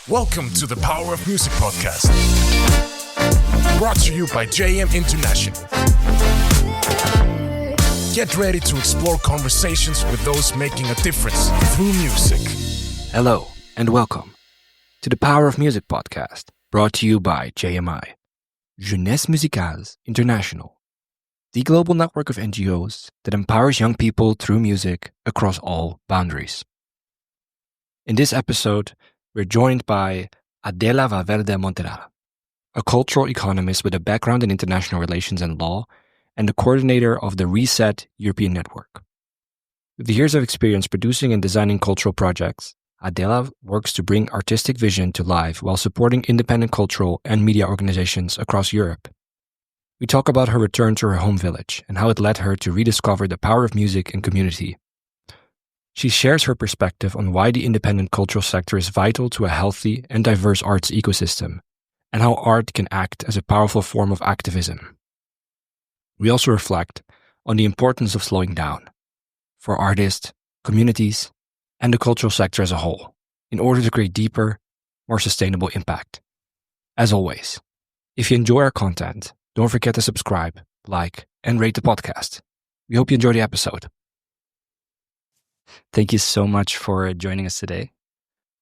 Welcome to the Power of Music podcast, brought to you by JM International. Get ready to explore conversations with those making a difference through music. Hello and welcome to the Power of Music podcast, brought to you by JMI, Jeunesse Musicale International, the global network of NGOs that empowers young people through music across all boundaries. In this episode, we're joined by Adela Valverde Monterreal, a cultural economist with a background in international relations and law, and the coordinator of the Reset European Network. With years of experience producing and designing cultural projects, Adela works to bring artistic vision to life while supporting independent cultural and media organizations across Europe. We talk about her return to her home village and how it led her to rediscover the power of music and community. She shares her perspective on why the independent cultural sector is vital to a healthy and diverse arts ecosystem, and how art can act as a powerful form of activism. We also reflect on the importance of slowing down for artists, communities, and the cultural sector as a whole, in order to create deeper, more sustainable impact. As always, if you enjoy our content, don't forget to subscribe, like, and rate the podcast. We hope you enjoy the episode. Thank you so much for joining us today.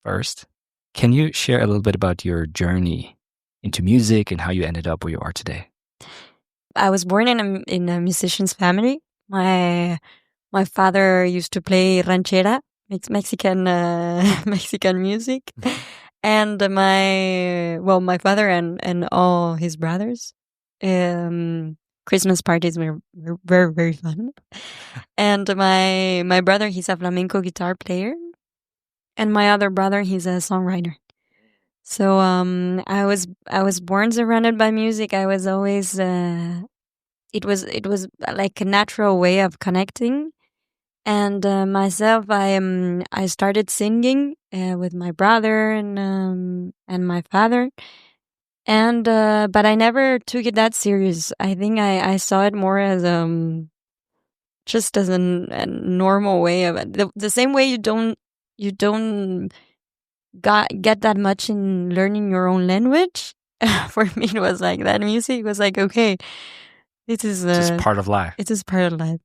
First, can you share a little bit about your journey into music and how you ended up where you are today? I was born in a musician's family. My father used to play ranchera, Mexican Mexican music, and my father and all his brothers. Christmas parties were very, very fun. And my brother, he's a flamenco guitar player, and my other brother, he's a songwriter. So I was born surrounded by music. I was always it was like a natural way of connecting. And myself, I started singing with my brother and my father. And but I never took it that serious. I think I saw it more as just as a normal way of the same way you don't get that much in learning your own language. For me, it was like that. Music was like, okay, this is just part of life. It is part of life.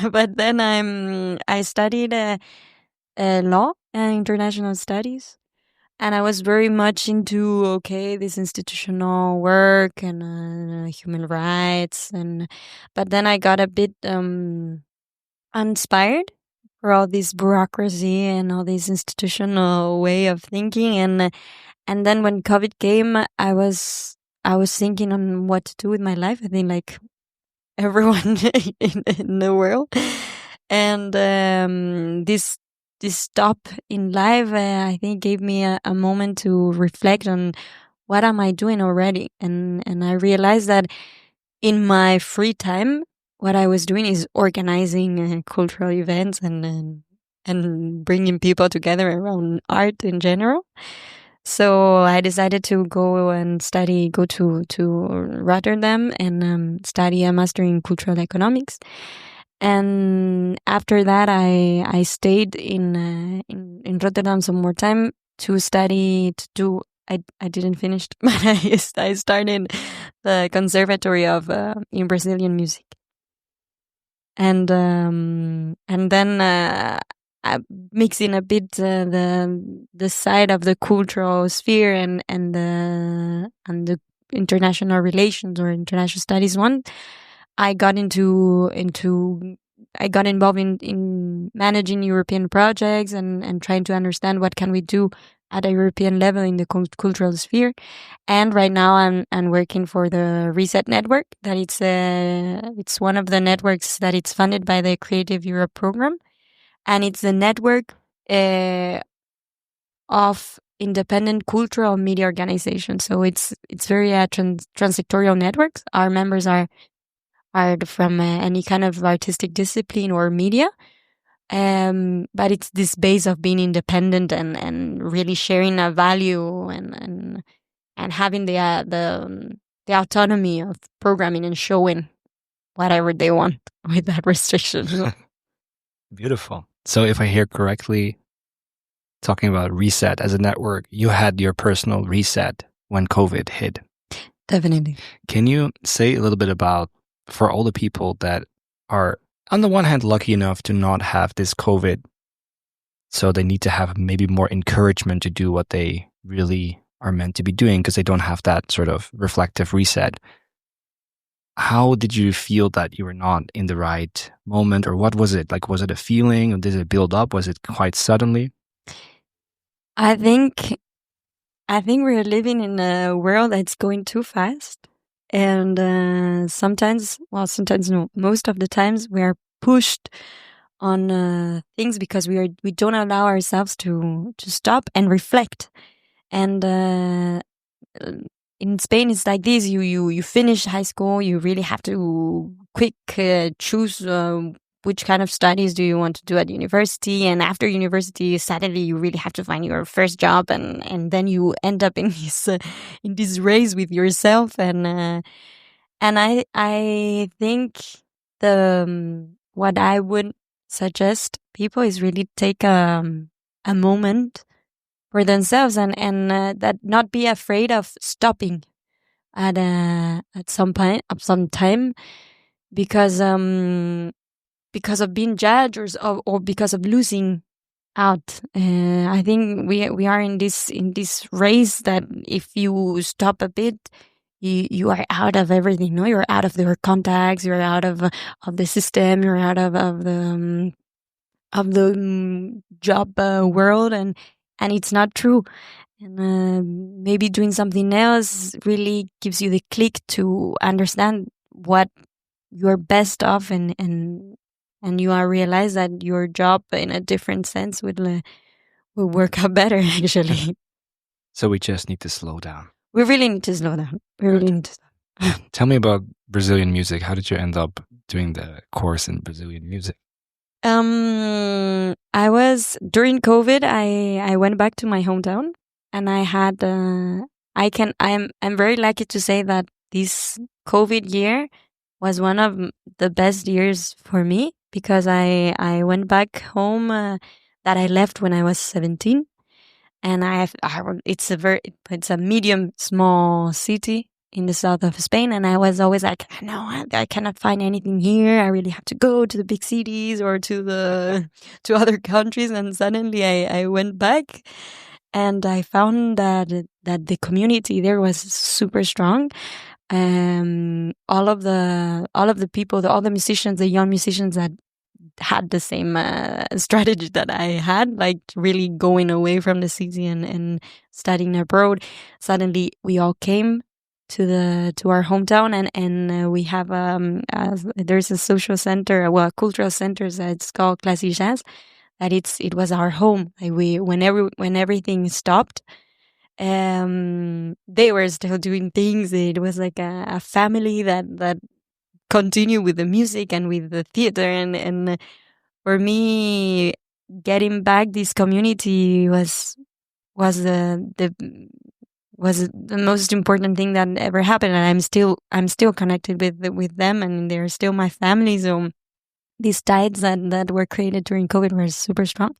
But then I studied law and international studies. And I was very much into, this institutional work and human rights. But then I got a bit inspired for all this bureaucracy and all this institutional way of thinking. And then when COVID came, I was thinking on what to do with my life. I think like everyone in the world. And this stop in life, I think, gave me a moment to reflect on what am I doing already. And I realized that in my free time, what I was doing is organizing cultural events and bringing people together around art in general. So I decided to go to Rotterdam and study a master in cultural economics. And after that, I stayed in Rotterdam some more time to study I didn't finish, but I started the conservatory of in Brazilian music, and then I mixing a bit the side of the cultural sphere and the international relations or international studies one. I got I got involved in managing European projects and trying to understand what can we do at a European level in the cultural sphere. And right now I'm working for the Reset Network. That it's one of the networks that it's funded by the Creative Europe program, and it's the network of independent cultural media organizations. So it's very transsectorial networks. Our members are from any kind of artistic discipline or media. But it's this base of being independent and really sharing a value and having the autonomy of programming and showing whatever they want with that restriction. Beautiful. So if I hear correctly, talking about reset as a network, you had your personal reset when COVID hit. Definitely. Can you say a little bit about, for all the people that are, on the one hand, lucky enough to not have this COVID, so they need to have maybe more encouragement to do what they really are meant to be doing because they don't have that sort of reflective reset. How did you feel that you were not in the right moment, or what was it? Like, was it a feeling, or did it build up? Was it quite suddenly? I think we're living in a world that's going too fast, and sometimes no, most of the times we are pushed on things because we don't allow ourselves to stop and reflect. And in Spain, it's like this: you finish high school, you really have to quick choose which kind of studies do you want to do at university, and after university, suddenly you really have to find your first job, and then you end up in this race with yourself, and I think what I would suggest people is really take a moment for themselves, and that not be afraid of stopping at some point, at some time, because of being judged, or because of losing out. I think we are in this race that if you stop a bit, you are out of everything. No, you're out of your contacts. You're out of the system. You're out of the job world, and it's not true. And maybe doing something else really gives you the click to understand what you're best of, and you are realize that your job in a different sense will work out better actually. So we just need to slow down. We really need to slow down. We really need to slow down. Tell me about Brazilian music. How did you end up doing the course in Brazilian music? I was during COVID. I went back to my hometown, and I had. I'm very lucky to say that this COVID year was one of the best years for me, because I went back home that I left when I was 17, and it's a medium small city in the south of Spain, and I was always like, no, I cannot find anything here. I really have to go to the big cities or to other countries. And suddenly I went back, and I found that the community there was super strong. All of the people, all the musicians, the young musicians that had the same strategy that I had, like really going away from the city and studying abroad. Suddenly, we all came to our hometown, and we have there's a social center, a cultural center that's called Classy Jazz. That it was our home. Like when everything stopped, they were still doing things. It was like a family that continued with the music and with the theater, and for me, getting back this community was the most important thing that ever happened, and I'm still connected with them, and they're still my family. So these ties that were created during COVID were super strong.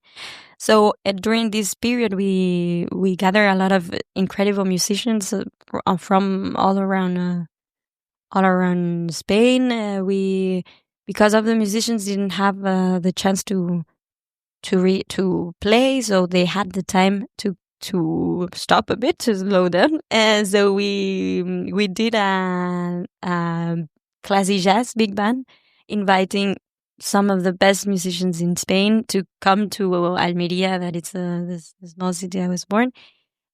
So during this period, we gather a lot of incredible musicians from all around Spain. We, because of the musicians, didn't have the chance to play, so they had the time to stop a bit, to slow down. So we did a classy jazz big band, inviting some of the best musicians in Spain to come to Almeria, that it's the small city I was born,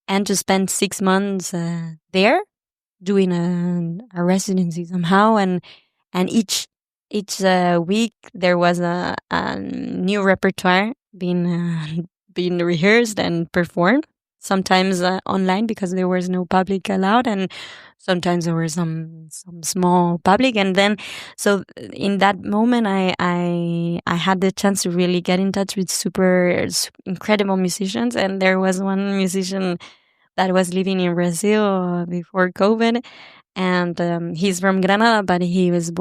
and to spend 6 months there doing a residency somehow. And each week there was a new repertoire being rehearsed and performed. Sometimes online, because there was no public allowed, and sometimes there were some small public. And then, so in that moment, I had the chance to really get in touch with super incredible musicians. And there was one musician that was living in Brazil before COVID, and he's from Granada, but he was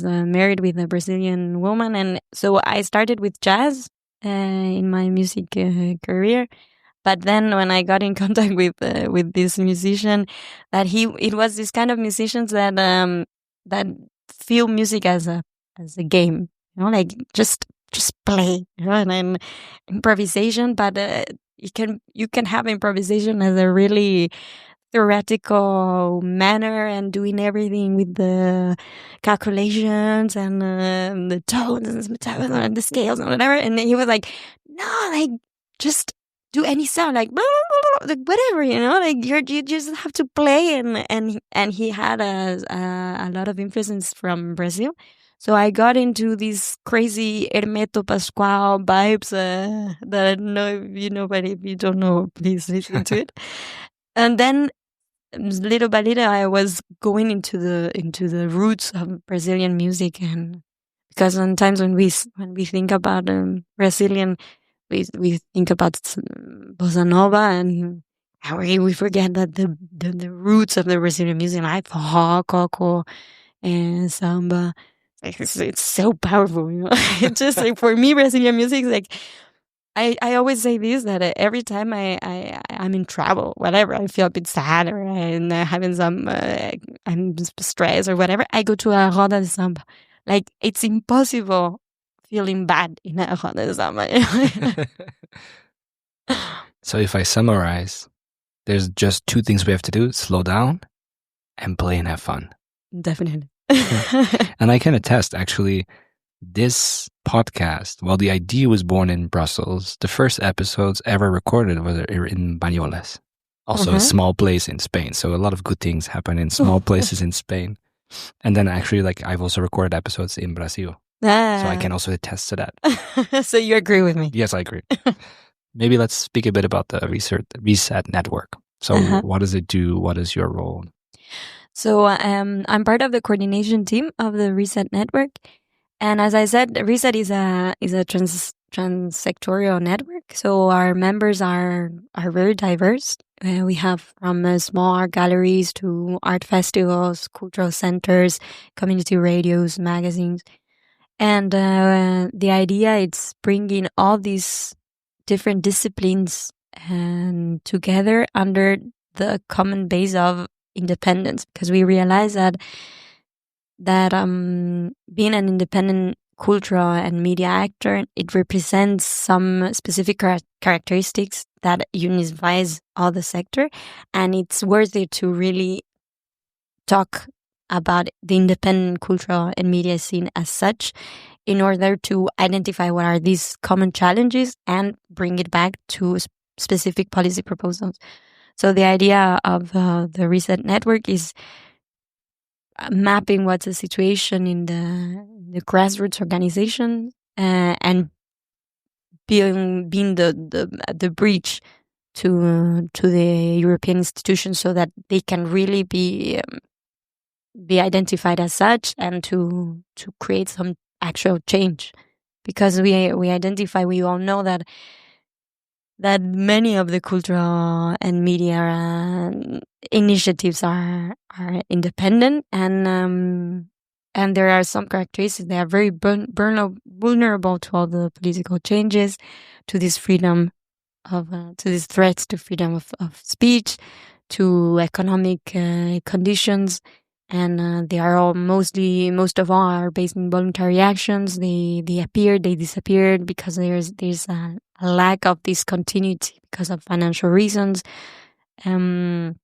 married with a Brazilian woman. And so I started with jazz, in my music career. But then when I got in contact with this musician, it was this kind of musicians that feel music as a game, like just play, and then improvisation. But you can have improvisation as a really theoretical manner and doing everything with the calculations and the tones and the scales and whatever. And then he was like, no, like just do any sound, like, blah, blah, blah, like whatever, like you just have to play. And he had a lot of influences from Brazil. So I got into these crazy Hermeto Pascual vibes that I don't know if you know, but if you don't know, please listen to it. And then little by little, I was going into the roots of Brazilian music, and because sometimes when we think about Brazilian, we think about bossa nova, and we forget that the roots of the Brazilian music, like rock, coco, and samba, it's so powerful. It's just like, for me, Brazilian music is like, I always say this, that every time I'm in trouble, whatever, I feel a bit sad, or I'm having some I'm stressed or whatever, I go to a roda de samba. Like, it's impossible feeling bad in a roda de samba. So if I summarize, there's just two things we have to do: slow down and play and have fun. Definitely. And I can attest, actually, this podcast, while the idea was born in Brussels, the first episodes ever recorded were in Banyoles, also a small place in Spain. So a lot of good things happen in small places in Spain. And then actually, like, I've also recorded episodes in Brazil. So I can also attest to that. So you agree with me? Yes, I agree. Maybe let's speak a bit about the Reset Network. So what does it do? What is your role? So I'm part of the coordination team of the Reset Network. And as I said, Reset is a transsectorial network. So our members are very diverse. We have from small art galleries to art festivals, cultural centers, community radios, magazines. And the idea is bringing all these different disciplines and together under the common base of independence, because we realize that being an independent cultural and media actor, it represents some specific characteristics that unifies all the sector, and it's worth it to really talk about the independent cultural and media scene as such, in order to identify what are these common challenges and bring it back to specific policy proposals. So the idea of the Reset Network is mapping what's the situation in the grassroots organization, and being the bridge to the European institutions, so that they can really be identified as such, and to create some actual change. Because we all know that many of the cultural and media initiatives are independent, and there are some characteristics. They are very vulnerable to all the political changes, to this freedom of to these threats to freedom of speech, to economic conditions. And they are all most of all are based in voluntary actions. They appear, they disappeared, because there's a lack of this continuity because of financial reasons. So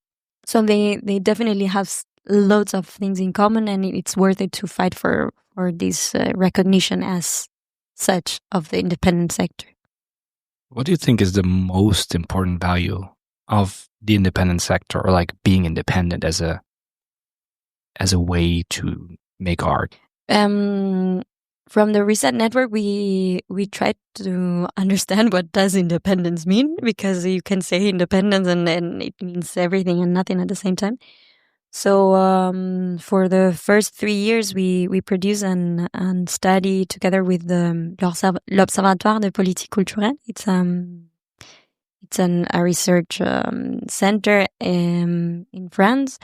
they definitely have loads of things in common, and it's worth it to fight for this recognition as such of the independent sector. What do you think is the most important value of the independent sector, or like being independent as a way to make art? From the Reset Network, we tried to understand what does independence mean, because you can say independence and it means everything and nothing at the same time. So for the first 3 years, we produce and study together with l'Observatoire de Politique Culturelle. It's a research center in France,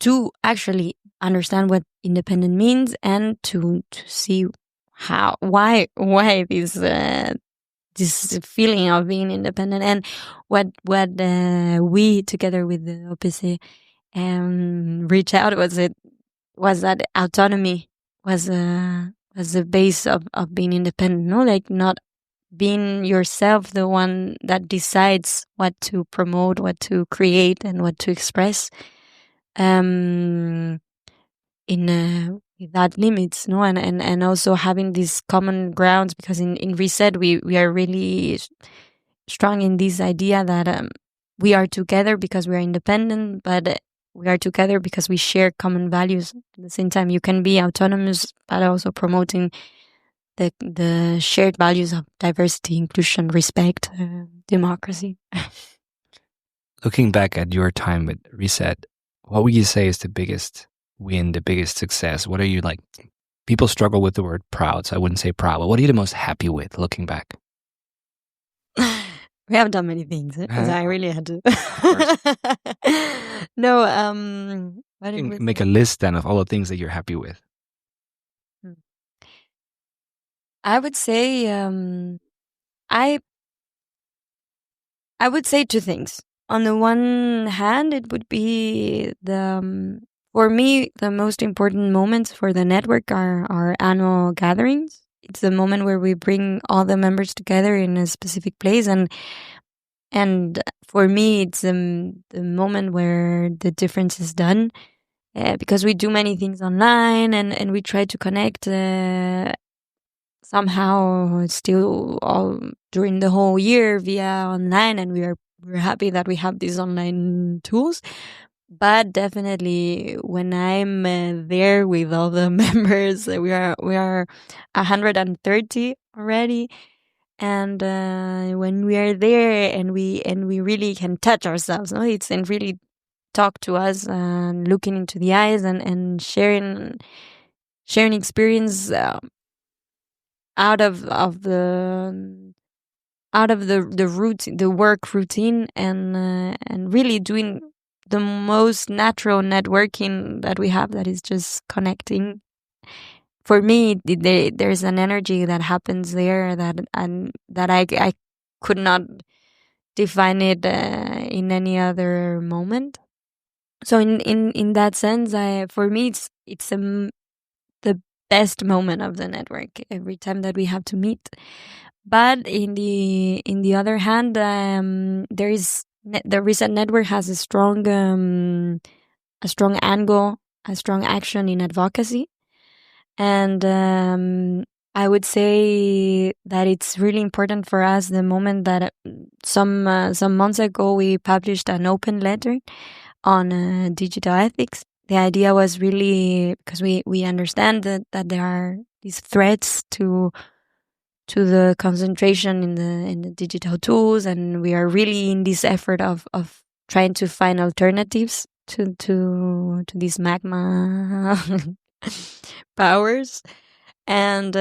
to actually understand what independent means, and to see why these this feeling of being independent. And what we together with the OPC reach out was that autonomy was the base of being independent. No, like not being yourself the one that decides what to promote, what to create, and what to express. Without limits, no, and also having these common grounds, because in Reset we are really strong in this idea that we are together because we are independent, but we are together because we share common values. At the same time, you can be autonomous, but also promoting the shared values of diversity, inclusion, respect, democracy. Looking back at your time with Reset, what would you say is the biggest win, the biggest success? What are you like? People struggle with the word proud, so I wouldn't say proud, but what are you the most happy with looking back? We have done many things. So I really had to. No, make a list then of all the things that you're happy with. I would say I would say two things. On the one hand, it would be for me, the most important moments for the network are our annual gatherings. It's the moment where we bring all the members together in a specific place, and for me, it's the moment where the difference is done, because we do many things online, and we try to connect somehow still all during the whole year via online, and we're happy that we have these online tools. But definitely when I'm there with all the members, we are 130 already, and when we are there and we really can touch ourselves, no, it's and really talk to us and looking into the eyes and sharing experience out of the work routine, and really doing the most natural networking that we have, that is just connecting. For me, there's an energy that happens there that I could not define it in any other moment. So in that sense, for me it's the best moment of the network every time that we have to meet. But in the other hand, there is the Reset Network has a strong angle, a strong action in advocacy, and I would say that it's really important for us. The moment that some months ago we published an open letter on digital ethics. The idea was really because we understand that there are these threats to the concentration in the digital tools, and we are really in this effort of trying to find alternatives to these magma powers. And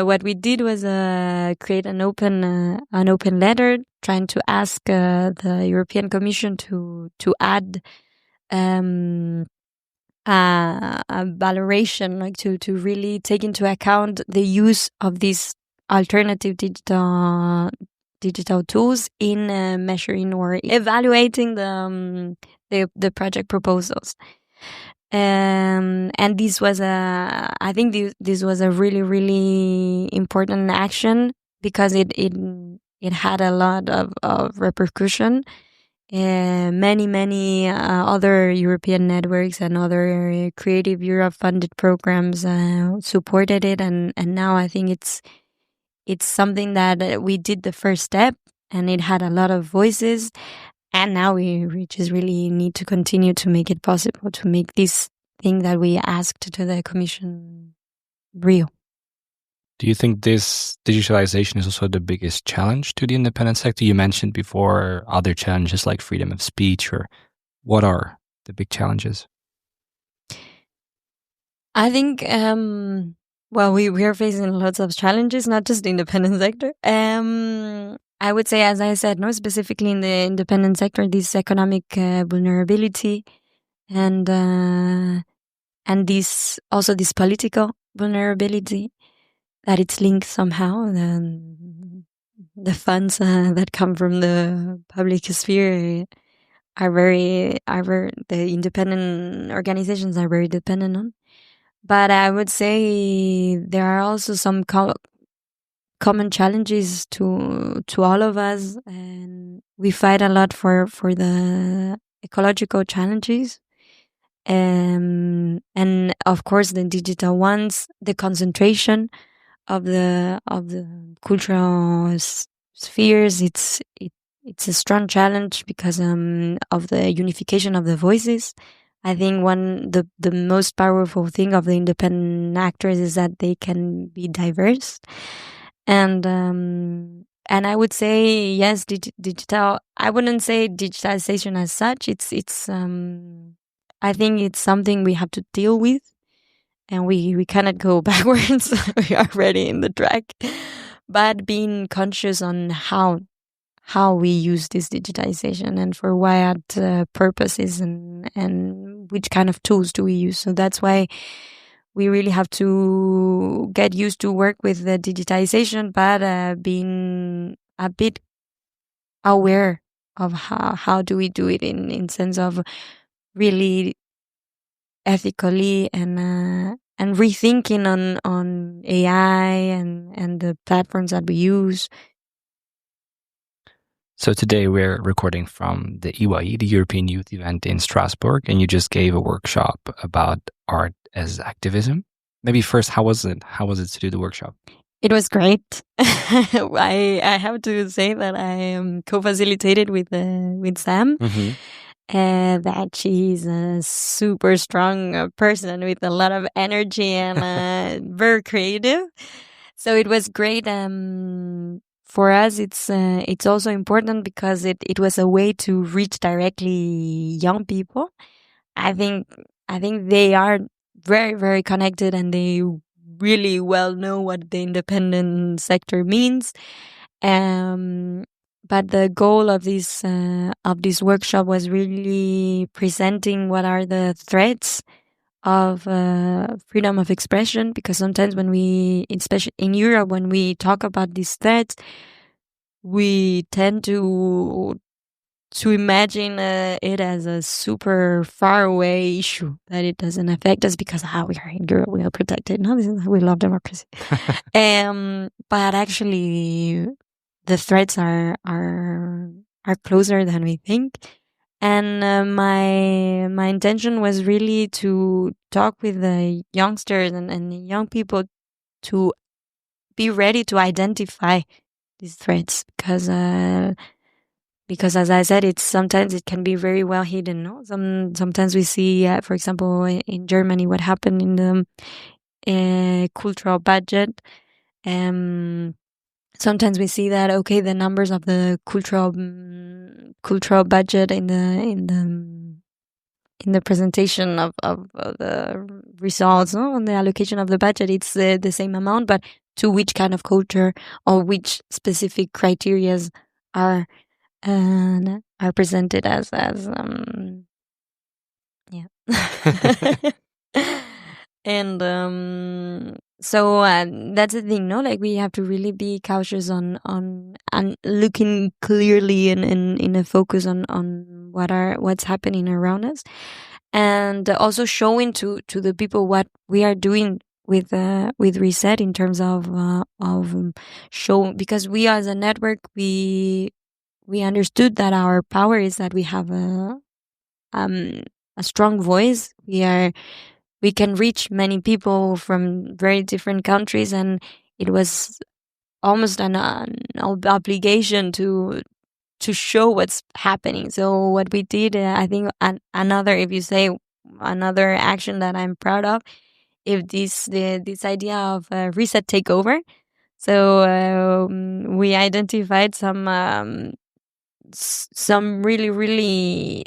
what we did was create an open letter trying to ask the European Commission to add a valoration, like to really take into account the use of these alternative digital tools in measuring or evaluating the project proposals. And this was I think this was a really, really important action, because it had a lot of repercussion. Many other European networks and other Creative Europe funded programs supported it, and now I think it's something that we did the first step, and it had a lot of voices, and now we just really need to continue to make it possible, to make this thing that we asked to the Commission real. Do you think this digitalization is also the biggest challenge to the independent sector? You mentioned before other challenges like freedom of speech, or what are the big challenges? I think, well, we are facing lots of challenges, not just the independent sector. I would say, as I said, no, specifically in the independent sector, this economic vulnerability, and this political vulnerability, that it's linked somehow. the funds that come from the public sphere are very the independent organizations are very dependent on. But I would say there are also some common challenges to all of us, and we fight a lot for the ecological challenges, and of course the digital ones, the concentration of the cultural spheres. It's a strong challenge because of the unification of the voices. I think the most powerful thing of the independent actors is that they can be diverse, and I would say yes, digital. I wouldn't say digitalization as such. It's I think it's something we have to deal with, and we cannot go backwards. We are already in the track, but being conscious on how we use this digitization and for what purposes, and which kind of tools do we use. So that's why we really have to get used to work with the digitization, but being a bit aware of how do we do it in sense of really ethically, and rethinking on AI and the platforms that we use. So today we're recording from the EYE, the European Youth Event in Strasbourg, and you just gave a workshop about art as activism. Maybe first, how was it? How was it to do the workshop? It was great. I have to say that I co-facilitated with Sam. Mm-hmm. That she's a super strong person with a lot of energy and very creative. So it was great. For us, it's also important because it was a way to reach directly young people. I think they are very, very connected, and they really well know what the independent sector means. But the goal of this workshop was really presenting what are the threats of freedom of expression, because sometimes when especially in Europe, when we talk about these threats, we tend to imagine it as a super far away issue, that it doesn't affect us because we are in Europe, we are protected. No, we love democracy. But actually, the threats are closer than we think. And my intention was really to talk with the youngsters and the young people to be ready to identify these threats, because as I said, sometimes it can be very well hidden. No? Sometimes we see, for example, in Germany, what happened in the cultural budget. Sometimes we see that the numbers of the cultural budget in the presentation of the results, no? On the allocation of the budget, it's the same amount, but to which kind of culture or which specific criterias are presented as yeah. And so that's the thing, no? Like, we have to really be cautious on and looking clearly and in a focus on what's happening around us, and also showing to the people what we are doing with Reset in terms of show, because we as a network, we understood that our power is that we have a strong voice. We can reach many people from very different countries, and it was almost an obligation to show what's happening. So what we did, I think, another action that I'm proud of, if this idea of reset takeover. So we identified some really, really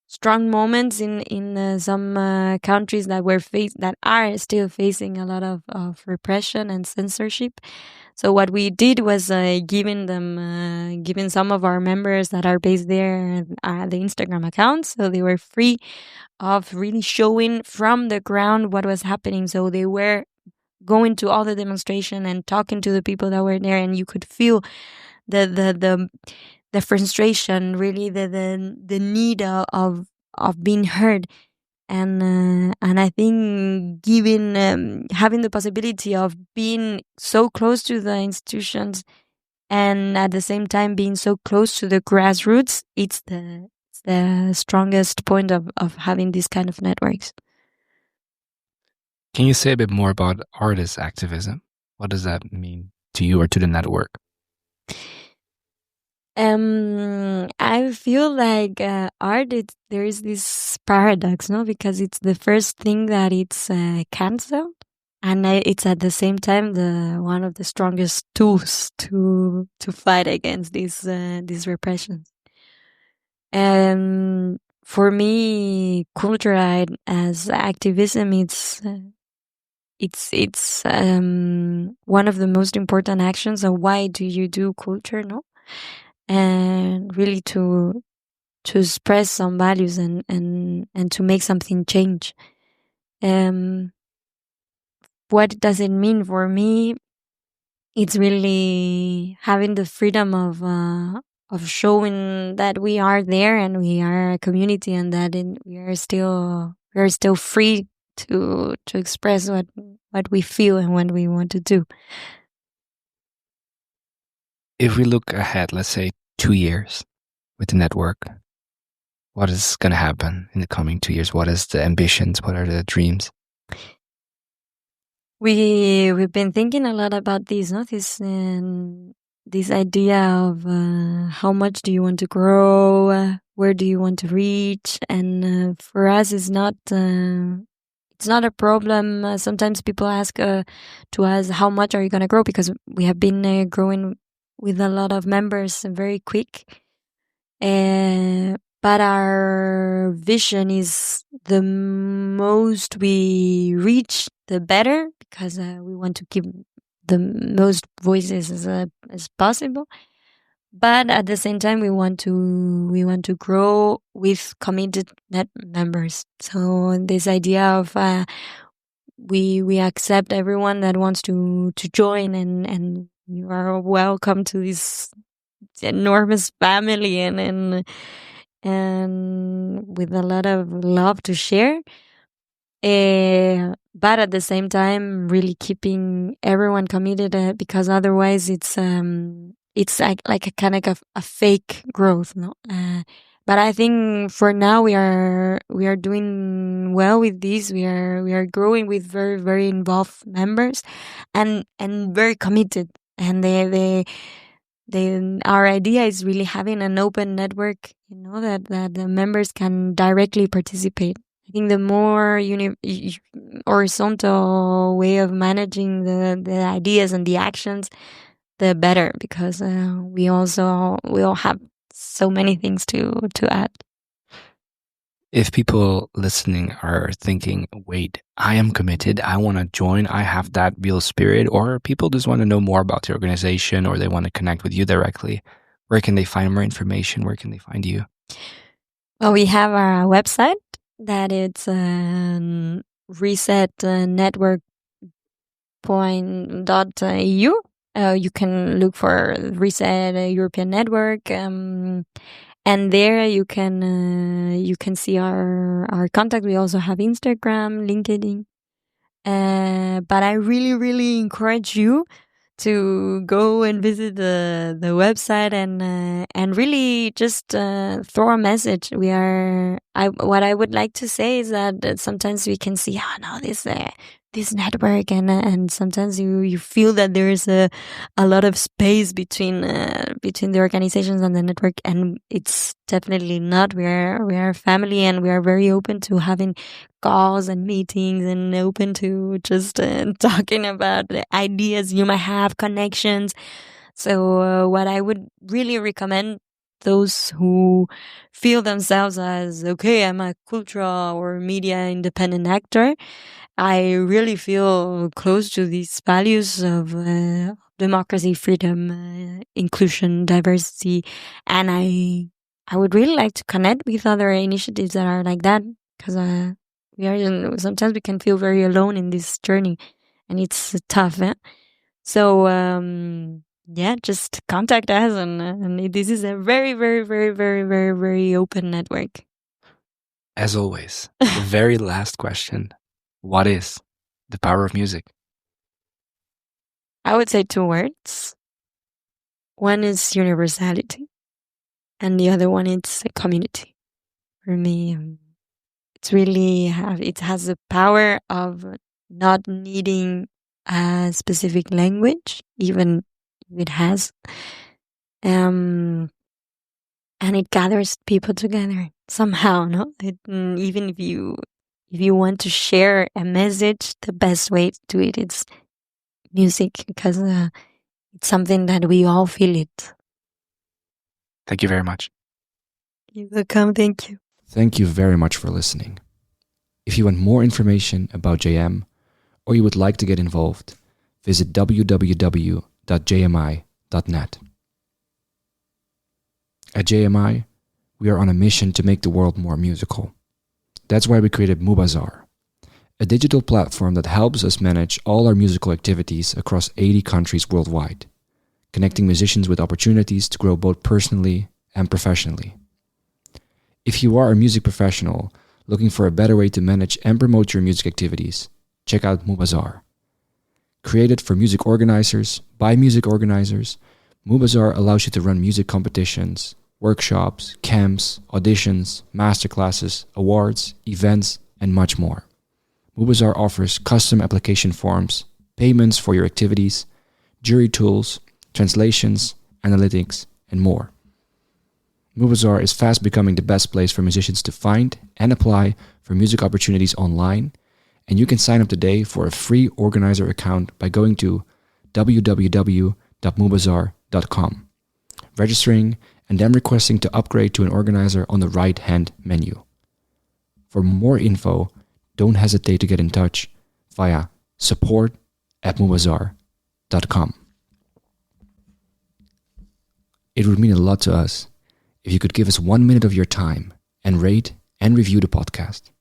strong moments in some countries that are still facing a lot of repression and censorship. So what we did was giving some of our members that are based there the Instagram accounts, so they were free of really showing from the ground what was happening. So they were going to all the demonstration and talking to the people that were there, and you could feel the frustration, really the need of being heard. And I think giving having the possibility of being so close to the institutions and at the same time being so close to the grassroots, it's the strongest point of having these kind of networks. Can you say a bit more about artist activism? What does that mean to you or to the network? I feel like art. There is this paradox, no, because it's the first thing that it's cancelled, and it's at the same time the one of the strongest tools to fight against these repressions. And for me, culture as activism, it's one of the most important actions. So why do you do culture? No, and really to express some values and to make something change. What does it mean for me? It's really having the freedom of showing that we are there and we are a community, and that we are still free to express what we feel and what we want to do. If we look ahead, let's say 2 years with the network, what is going to happen in the coming 2 years? What is the ambitions? What are the dreams? We've been thinking a lot about this, no? This idea of how much do you want to grow, where do you want to reach, and for us, it's not a problem. Sometimes people ask to us, how much are you going to grow? Because we have been growing with a lot of members very quick. But our vision is the most we reach, the better, because we want to keep the most voices as possible. But at the same time, we want to grow with committed net members. So this idea of we accept everyone that wants to join, and you are welcome to this enormous family, and with a lot of love to share. But at the same time, really keeping everyone committed, because otherwise it's like a kind of a fake growth, no. But I think for now we are doing well with this. We are growing with very, very involved members, and very committed. And our idea is really having an open network, that the members can directly participate. I think the more horizontal way of managing the ideas and the actions, the better, because we all have so many things to add. If people listening are thinking, wait, I am committed, I want to join, I have that real spirit, or people just want to know more about the organization, or they want to connect with you directly, where can they find more information? Where can they find you? Well, we have our website that it's resetnetwork.eu. You can look for Reset European Network, and there you can see our contact. We also have Instagram, LinkedIn. But I really, really encourage you to go and visit the website and really just throw a message. What I would like to say is that sometimes we can see, this network, and sometimes you feel that there is a lot of space between the organizations and the network, and it's definitely not. We are a family, and we are very open to having calls and meetings, and open to just talking about the ideas you might have, connections. So what I would really recommend those who feel themselves as, okay, I'm a cultural or media independent actor, I really feel close to these values of democracy, freedom, inclusion, diversity, and I would really like to connect with other initiatives that are like that, because sometimes we can feel very alone in this journey, and it's tough. So yeah, just contact us, and this is a very, very, very, very, very, very open network. As always, the very last question: what is the power of music? I would say 2 words. One is universality, and the other one is a community. For me, it's really it has the power of not needing a specific language, even if it has, and it gathers people together somehow. No, even if you want to share a message, the best way to do it is music, because it's something that we all feel it. Thank you very much. You're welcome. Thank you. Thank you very much for listening. If you want more information about JM, or you would like to get involved, visit www.jmi.net. At JMI, we are on a mission to make the world more musical. That's why we created Mubazar, a digital platform that helps us manage all our musical activities across 80 countries worldwide, connecting musicians with opportunities to grow both personally and professionally. If you are a music professional looking for a better way to manage and promote your music activities, check out Mubazar. Created for music organizers, by music organizers, Mubazar allows you to run music competitions, workshops, camps, auditions, masterclasses, awards, events, and much more. Mubazar offers custom application forms, payments for your activities, jury tools, translations, analytics, and more. Mubazar is fast becoming the best place for musicians to find and apply for music opportunities online, and you can sign up today for a free organizer account by going to www.mubazar.com, registering, and then requesting to upgrade to an organizer on the right-hand menu. For more info, don't hesitate to get in touch via support@mubazar.com. It would mean a lot to us if you could give us 1 minute of your time and rate and review the podcast.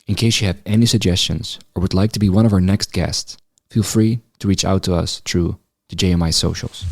In case you have any suggestions or would like to be one of our next guests, feel free to reach out to us through the JMI socials.